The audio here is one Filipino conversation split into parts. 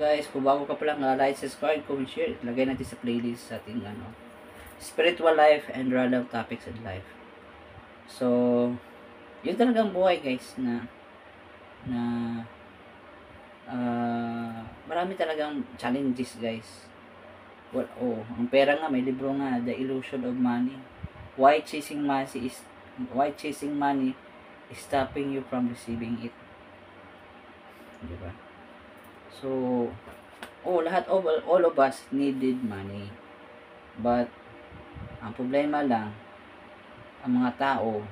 guys, kung bago ka pa lang, like, subscribe, comment, share. Lagay natin sa playlist sa ating spiritual life and random topics in life. So, yun talagang buhay guys na marami talagang challenges guys. Well, ang pera nga, may libro nga, The Illusion of Money. Why chasing money is stopping you from receiving it. Diba? So, all of us needed money. But, ang problema lang, ang mga tao,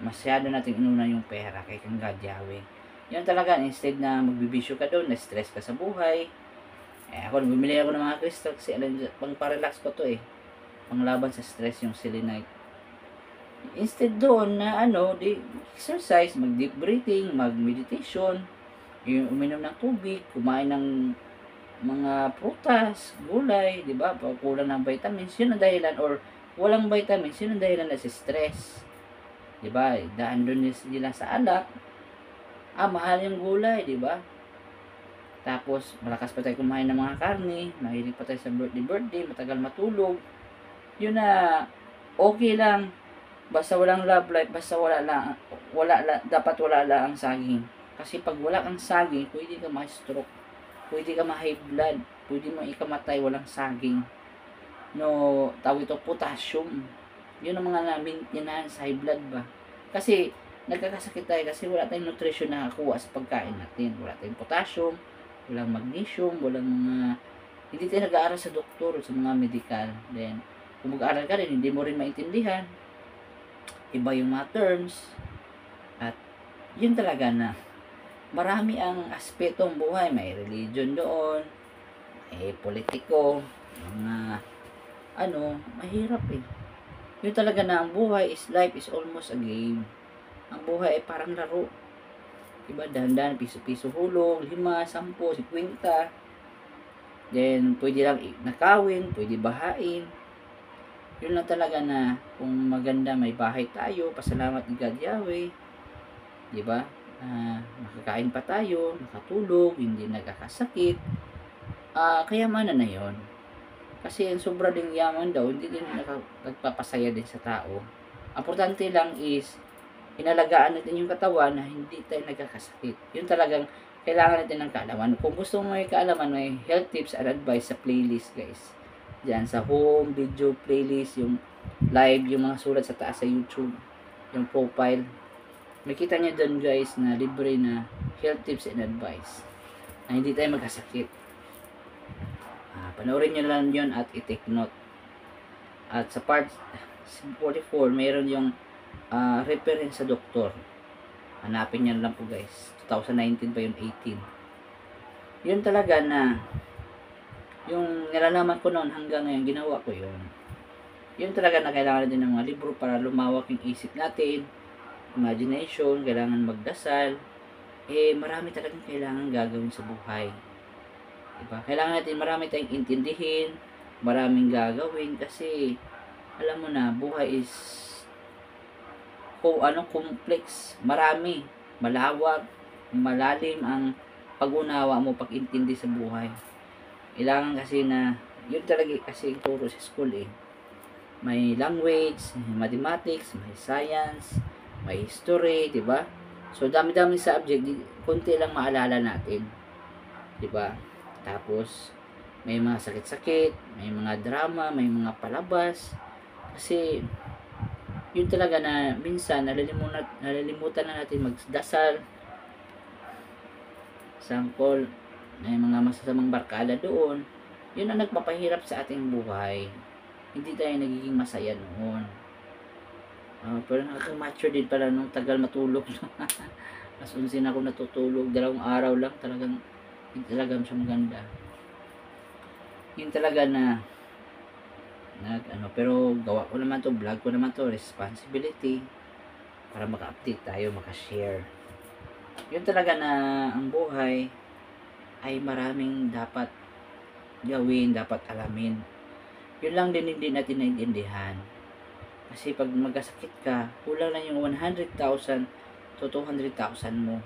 masyado nating inuna yung pera kay kang God Yahweh. Yan talaga, instead na magbibisyo ka doon, na-stress ka sa buhay. Ako, bumili ako ng mga crystal kasi pang parelax ko to panglaban sa stress yung selenite. Instead doon na di exercise, mag deep breathing, mag meditation, yung uminom ng tubig, kumain ng mga prutas, gulay, di ba? Pag kulang ng vitamins, yun ang dahilan, or walang vitamins, yun ang dahilan na si stress. Di ba? Daan doon nila sa alak. Mahal yung gulay, di ba? Tapos, malakas pa tayo kumain ng mga karne, mahilig pa tayo sa birthday, matagal matulog. Yun na, okay lang. Basta walang love life, basta dapat wala lang ang saging. Kasi pag wala kang saging, pwede ka ma-stroke, pwede ka ma-high blood, pwede mo ikamatay walang saging. Tawag ito, potassium. Yun ang mga namin, yan sa high blood ba. Kasi, nagkakasakit tayo kasi wala tayong nutrition na nakuha sa pagkain natin. Wala tayong potassium, walang magnesium, walang hindi tayo nag-aaral sa doktor, sa mga medical. Then, kung mag-aaral ka rin, hindi mo rin maintindihan. Iba yung mga terms. At, yun talaga na, marami ang aspetong buhay. May religion doon, may politiko, mga, mahirap Yun talaga na, ang buhay life is almost a game. Ang buhay ay parang laro. Diba, dahan-dahan, piso-piso hulog, 5, 10, 50. Then, pwede lang nakawin, pwede bahain. Yun lang talaga na, kung maganda may bahay tayo, pasalamat ni God Yahweh. Diba? Makakain pa tayo, nakatulog, hindi nagkakasakit. Kayamanan na yon. Kasi ang sobra ding yaman daw, hindi din nagpapasaya din sa tao. Importante lang is, inalagaan natin yung katawan na hindi tayo nagkakasakit. Yun talagang kailangan natin ng kaalaman. Kung gusto mo may kaalaman, may health tips and advice sa playlist guys. Diyan sa home video playlist, yung live, yung mga sulat sa taas sa YouTube, yung profile. Makita niyo doon guys na libre na health tips and advice na hindi tayo magkasakit. Panoorin nyo lang yun at i-take note. At sa part 44, mayroon yung reference sa doktor. Hanapin nyo lang po guys. 2019 pa yun, 18. Yun talaga na yung nilalaman ko noon hanggang ngayon, ginawa ko yun. Yun talaga na kailangan natin ng mga libro para lumawak yung isip natin, imagination, kailangan magdasal. Marami talagang kailangan gagawin sa buhay. Diba? Kailangan natin marami tayong intindihin, maraming gagawin kasi alam mo na, buhay is complex, marami, malawak, malalim ang pag-unawa mo, pag-intindi sa buhay. Kailangan kasi na, yun talaga kasi turo sa school May language, may mathematics, may science, may history, di ba? So, dami-dami subject, kunti lang maalala natin. Di ba? Tapos, may mga sakit-sakit, may mga drama, may mga palabas. Kasi, yun talaga na minsan nalilimutan na natin magdasal. Sample, may mga masasamang barkada doon. Yun ang nagpapahirap sa ating buhay. Hindi tayo nagiging masaya noon. Pero nakaka-mature din pala nung tagal matulog. Mas 11 ako natutulog, 2 araw lang, talagang hindi talaga siya maganda. Yun talaga na pero gawa ko naman to, vlog ko naman to, responsibility para maka-update tayo, maka-share. Yun talaga na ang buhay ay maraming dapat gawin, dapat alamin. Yun lang din hindi natin naiintindihan. Kasi pag magkasakit ka, kulang lang yung 100,000 to 200,000 mo.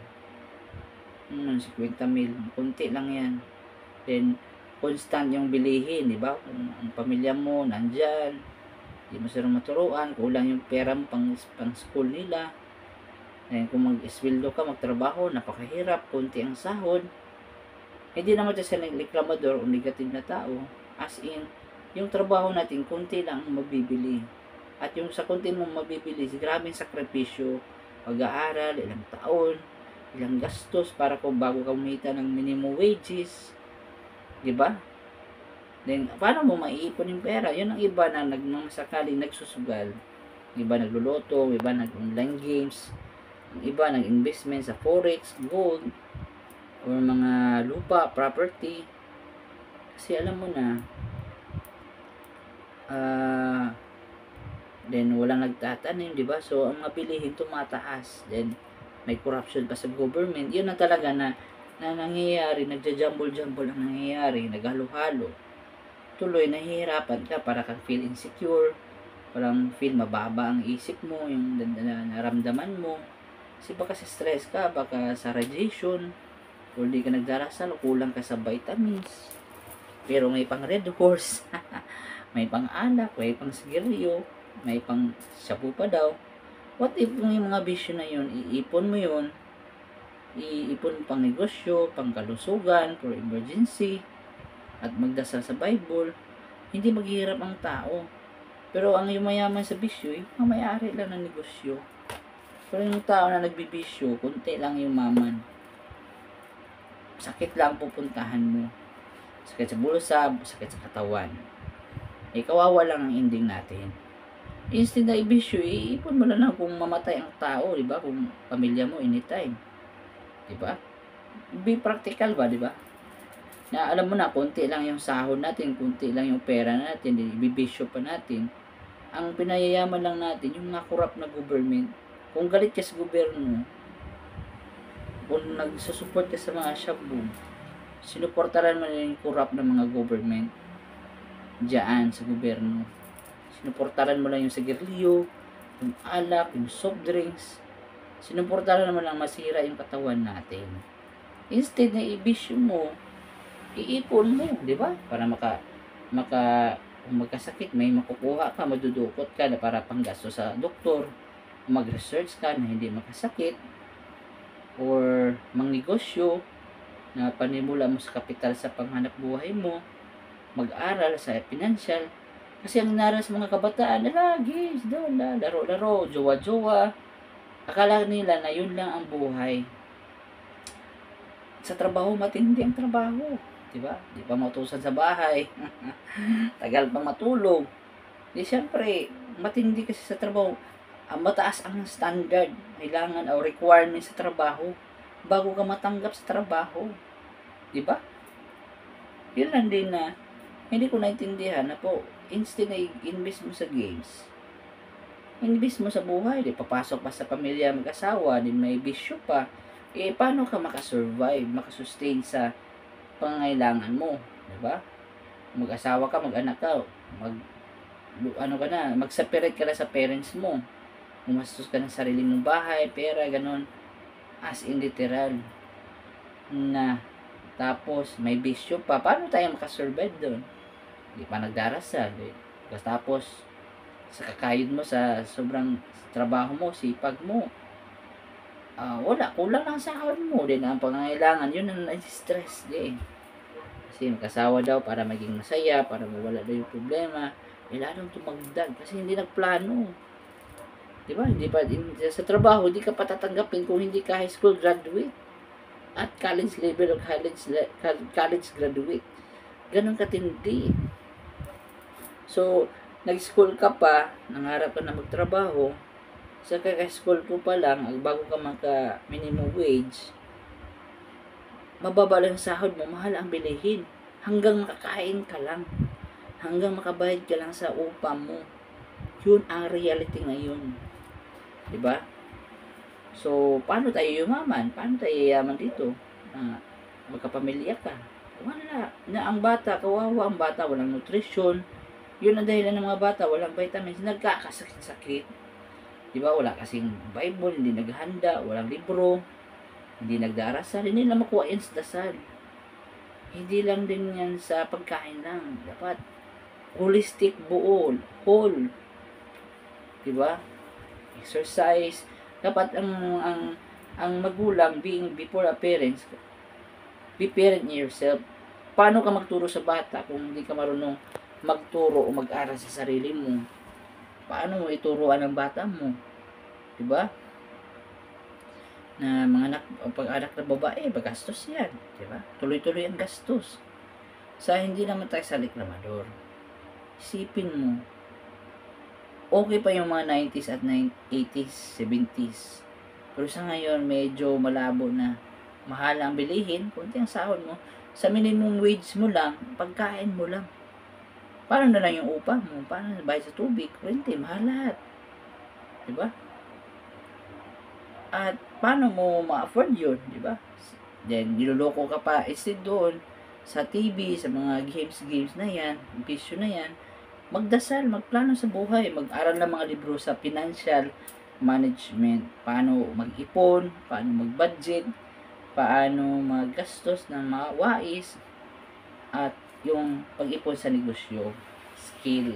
50 mil, kunti lang yan. Then, constant yung bilihin, di ba? Kung ang pamilya mo, nandyan, di mo sila maturuan, kulang yung pera mo pang school nila. Then, kung mag-esweldo ka, magtrabaho, napakahirap, kunti ang sahod. Hindi naman siya reklamador o negative na tao. As in, yung trabaho natin, kunti lang ang mabibili. At yung sa kunti mong mabibili, grabing sakripisyo, pag-aaral, ilang taon, ilang gastos para kung bago ka umita ng minimum wages. Diba? Then, paano mo maiipon yung pera? Yun ang iba na sakaling nagsusugal. Iba nagluluto, iba nag-online games, iba nag-investment sa forex, gold, or mga lupa, property. Kasi alam mo na, then walang nagtatanim, di ba? So, ang mabilihin tumataas. Then, may corruption pa sa government. Yun na talaga na nangyayari, nagja-jumble-jumble ang nangyayari, naghalo-halo. Tuloy, nahihirapan ka para kang feel insecure, parang feel mababa ang isip mo, yung naramdaman mo. Kasi baka sa stress ka, baka sa radiation, o di ka nagdarasal, kulang ka sa vitamins. Pero may pang red horse, may pang alak, may pang sigarilyo, may pang shabu pa daw. What if kung yung mga bisyo na yun, iipon mo yun, iipon pang negosyo, pang kalusugan, for emergency, at magdasal sa Bible, hindi maghihirap ang tao. Pero ang yumayaman sa bisyo, yung mga may-ari lang ng negosyo. Pero yung tao na nagbibisyo, kunti lang yung maman. Sakit lang pupuntahan mo. Sakit sa bulsa, sakit sa katawan. Kawawa lang ang ending natin. Instead na ibisyo, iipon mo lang kung mamatay ang tao, di ba? Kung pamilya mo anytime. Di ba? Be practical ba, di ba? Na alam mo na, konti lang yung sahod natin, konti lang yung pera natin, ibibisyo pa natin. Ang pinayayaman lang natin, yung nakurap na government. Kung galit ka sa gobyerno, kung nagsusupport ka sa mga shabu, sinuportaran mo na yung corrupt na mga government diyan sa gobyerno. Sinuportaran mo lang yung sigarilyo, yung alak, yung soft drinks. Sinuportaran mo lang masira yung katawan natin. Instead na ibisyo mo, iipon mo, di ba? Para kung magkasakit, may makukuha ka, madudukot ka na para panggasto sa doktor, mag-research ka na hindi makasakit, or mangnegosyo na panimula mo sa kapital sa panghanap buhay mo, mag-aral sa financial. Kasi ang naral sa mga kabataan, lagi doon, laro-laro, jowa-jowa. Akala nila na yun lang ang buhay. Sa trabaho, matindi ang trabaho. Diba? Di pa mautusan sa bahay. Tagal pa matulog. Di syempre, matindi kasi sa trabaho. Mataas ang standard, kailangan o requirement sa trabaho bago ka matanggap sa trabaho. Diba? Yun lang din na hindi ko naintindihan na po, instead na invest mo sa games, invest mo sa buhay. Di papasok pa sa pamilya, mag-asawa, din may bisyo pa. Paano ka makasurvive, makasustain sa pangangailangan mo, 'di ba? Mag-asawa ka, mag-anak ka, mag-separate ka na sa parents mo. Gumastos ka ng sarili mong bahay, pera, ganon. As in literal. Na tapos may bisyo pa. Paano tayo makasurvive doon? Hindi pa nagdarasal. Tapos sa kakayod mo sa sobrang trabaho mo, sipag mo, wala, kulang lang sa sahod mo. Din ang pangangailangan, yun ang stress din. Kasi magkasawa daw para maging masaya, para mawala daw yung problema. Lalong tumagdag kasi hindi nagplano. Diba? Sa trabaho, hindi ka patatanggapin kung hindi ka high school graduate at college level o college graduate. Ganun katindi. So, nag-school ka pa, nangarap ka na magtrabaho, sa kaka-school ko pa lang, bago ka maka-minimum wage, mababa lang sahod mo, mahal ang bilihin. Hanggang makakain ka lang. Hanggang makabayad ka lang sa upa mo. Yun ang reality ngayon. Diba? So, paano tayo yumaman? Paano tayo yayaman dito? Magkapamilya ka. Wala. Ang bata, kawawa ang bata, walang nutrition. Yun ang dahilan ng mga bata, walang vitamins, nagkakasakit-sakit. Diba? Wala kasing Bible, hindi naghanda, walang libro. hindi nagdarasal, hindi lang makuha yan sa dasal. Hindi lang din yan sa pagkain lang. Dapat holistic, buo, whole. Diba? Exercise. Dapat ang magulang, being before a parents, be parent yourself. Paano ka magturo sa bata kung hindi ka marunong magturo o mag-aral sa sarili mo? Paano mo ituruan ang bata mo? Diba? Na mga anak, pag-anak na babae, magastos yan. Diba? Tuloy-tuloy ang gastos. Sa hindi naman tayo sa reklamador. Isipin mo, okay pa yung mga 90s at 80s, 70s. Pero sa ngayon, medyo malabo na. Mahal ang bilihin, kunti ang sahod mo. Sa minimum wage mo lang, pagkain mo lang. Paano na lang yung upa mo? Paano na bayad sa tubig? Kurente, mahal lahat. Diba? At paano mo ma-afford yun? Diba? Then, niloloko ka pa. Instead doon, sa TV, sa mga games na yan, bisyo na yan, magdasal, magplano sa buhay, mag-aral ng mga libro sa financial management, paano mag-ipon, paano mag-budget, paano maggastos ng mga wais, at yung pag-ipon sa negosyo, skill.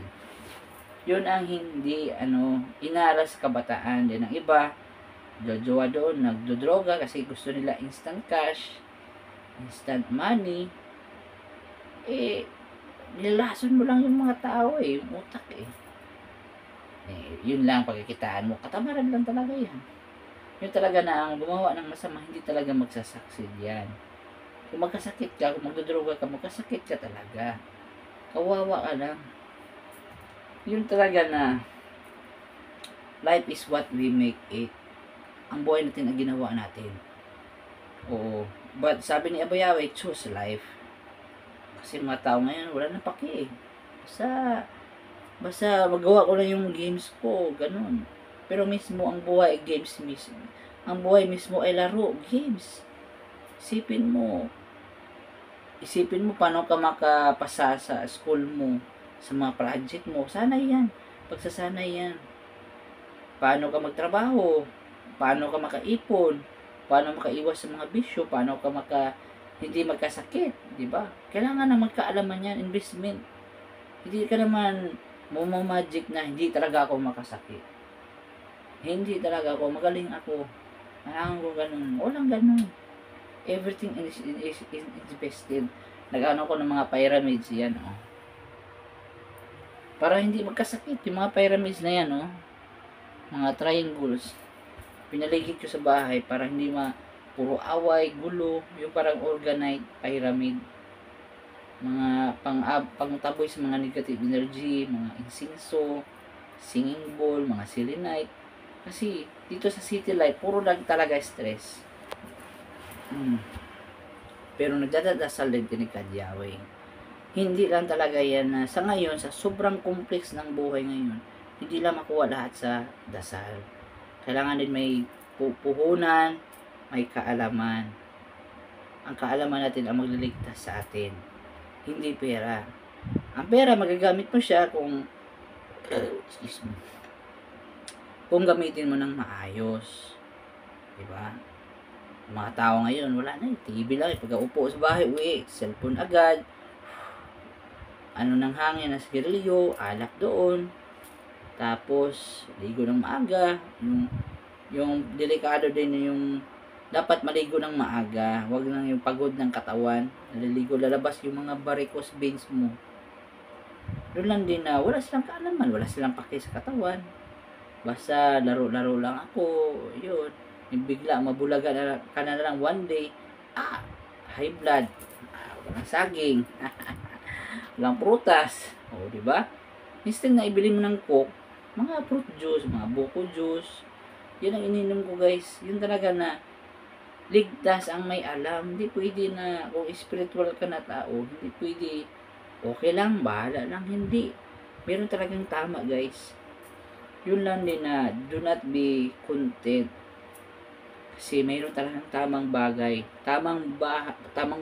Yun ang hindi inaral sa kabataan. Din ang iba, jojowa doon, nagdodroga kasi gusto nila instant cash, instant money. Nilalason mo lang yung mga tao yung utak yun lang pagkikitaan mo, katamaran lang talaga yan. Yun talaga na ang gumawa ng masama, hindi talaga magsasucceed yan. Kung magkasakit ka, kung magdodroga ka, magkasakit ka talaga. Kawawa ka lang. Yun talaga na life is what we make it. Ang buhay natin ang ginawa natin. Oo. But sabi ni Abayawe, choose life. Kasi mga tao ngayon, wala na paki Basta magawa ko lang yung games ko, ganun. Pero mismo ang buhay ay games mismo. Ang buhay mismo ay laro, games. Isipin mo paano ka makapasa sa school mo, sa mga project mo. Sanay yan. Pagsasanay yan. Paano ka magtrabaho? Paano ka makaipon? Paano makaiwas sa mga bisyo? Paano ka hindi magkasakit? Diba? Kailangan na magkaalaman yan, investment. Hindi ka naman magic na hindi talaga ako makasakit. Hindi talaga ako, magaling ako. Kailangan ko ganun. Walang ganun. Everything is invested. Nag-ano ko ng mga pyramids yan, para hindi magkasakit. Yung mga pyramids na yan, mga triangles. Pinaligid ko sa bahay para hindi puro away, gulo, yung parang organite pyramid. Mga pangtaboy sa mga negative energy, mga insinso, singing bowl, mga selenite. Kasi dito sa city life, puro lang talaga stress. Pero nagdadasal din ni Kadyawe. Hindi lang talaga yan na sa ngayon, sa sobrang complex ng buhay ngayon, hindi lang makuha lahat sa dasal. Kailangan din may puhunan, may kaalaman. Ang kaalaman natin ang magliligtas sa atin. Hindi pera. Ang pera, magagamit mo siya kung gamitin mo ng maayos. Diba? Mga tao ngayon, wala na TV lang. Pagka-upo sa bahay, uwi, cellphone agad. Ng hangin na sigarilyo, alak doon. Tapos, ligo ng maaga. Yung delikado din yung dapat maligo ng maaga. Huwag lang yung pagod ng katawan. Naliligo, lalabas yung mga varicose veins mo. Doon lang din na wala silang kaalaman, wala silang paki sa katawan. Basta laro-laro lang ako. Yun. Yung bigla, mabulaga ka na lang one day. High blood. Walang saging. Walang prutas. Diba? Instead na ibili mo ng Coke, mga fruit juice, mga buko juice. Yun ang ininom ko, guys. Yun talaga na ligtas ang may alam. Hindi pwede na kung spiritual ka na tao, hindi pwede okay lang, bahala lang. Hindi. Meron talagang tama, guys. Yun lang din na do not be content. Kasi mayroon talagang tamang bagay, tamang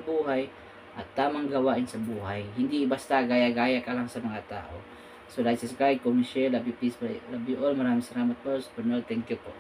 buhay, at tamang gawain sa buhay. Hindi basta gaya-gaya ka lang sa mga tao. So, like, subscribe, comment, share. Love you, peace. Love you all. Maraming salamat po. Thank you po.